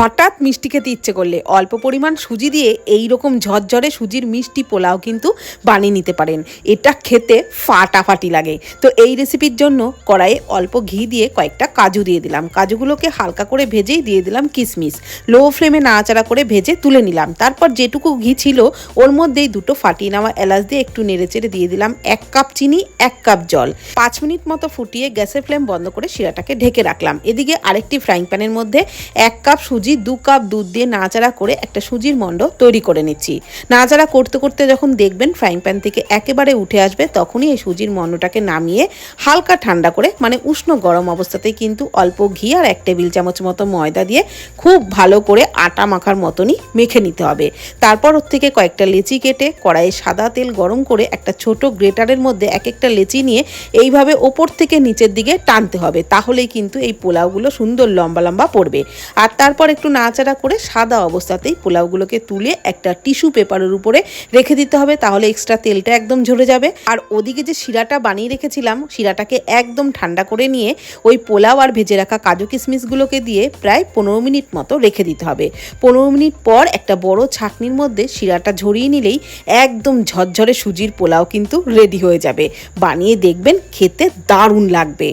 হঠাৎ মিষ্টি খেতে ইচ্ছে করলে অল্প পরিমাণ সুজি দিয়ে এই রকম ঝরঝরে সুজির মিষ্টি পোলাও কিন্তু বানিয়ে নিতে পারেন। এটা খেতে ফাটাফাটি লাগে। তো এই রেসিপির জন্য কড়াইয়ে অল্প ঘি দিয়ে কয়েকটা কাজু দিয়ে দিলাম। কাজুগুলোকে হালকা করে ভেজেই দিয়ে দিলাম কিশমিশ। লো ফ্লেমে নাড়াচাড়া করে ভেজে তুলে নিলাম। তারপর যেটুকু ঘি ছিল ওর মধ্যেই দুটো ফাটিয়ে নেওয়া এলাচ দিয়ে একটু নেড়েচেড়ে দিয়ে দিলাম 1 কাপ চিনি, 1 কাপ জল। 5 মিনিট মতো ফুটিয়ে গ্যাসের ফ্লেম বন্ধ করে শিরাটাকে ঢেকে রাখলাম। এদিকে আরেকটি ফ্রাইং প্যানের মধ্যে 1 কাপ সুজি, 2 কাপ দুধ দিয়ে নাড়াচাড়া করে একটা সুজির মণ্ড তৈরি করে নিচ্ছি। নাড়াচাড়া করতে করতে যখন দেখবেন ফ্রাইং প্যান থেকে একেবারে উঠে আসবে, তখনই এই সুজির মণ্ডটাকে নামিয়ে হালকা ঠান্ডা করে, মানে উষ্ণ গরম অবস্থাতেই কিন্তু অল্প ঘি আর 1 টেবিল চামচ মতো ময়দা দিয়ে খুব ভালো করে আটা মাখার মতনই মেখে নিতে হবে। তারপর ওর থেকে কয়েকটা লেচি কেটে কড়াইয়ে সাদা তেল গরম করে একটা ছোট গ্রেটারের মধ্যে এক একটা লেচি নিয়ে এইভাবে ওপর থেকে নিচের দিকে টানতে হবে। তাহলেই কিন্তু এই পোলাওগুলো সুন্দর লম্বা লম্বা পড়বে। আর তারপর একটু নাড়াচাড়া করে সাদা অবস্থাতেই পোলাওগুলোকে তুলে একটা টিস্যু পেপারের উপরে রেখে দিতে হবে। তাহলে এক্সট্রা তেলটা একদম ঝরে যাবে। আর ওদিকে যে শিরাটা বানিয়ে রেখেছিলাম, শিরাটাকে একদম ঠান্ডা করে নিয়ে ওই পোলাও আর ভেজে রাখা কাজু কিশমিশগুলোকে দিয়ে প্রায় 15 মিনিট মতো রেখে দিতে হবে। 15 মিনিট পর একটা বড় ছাঁকনির মধ্যে শিরাটা ঝরিয়ে নিলেই একদম ঝরঝরে সুজির পোলাও কিন্তু রেডি হয়ে যাবে। বানিয়ে দেখবেন, খেতে দারুণ লাগবে।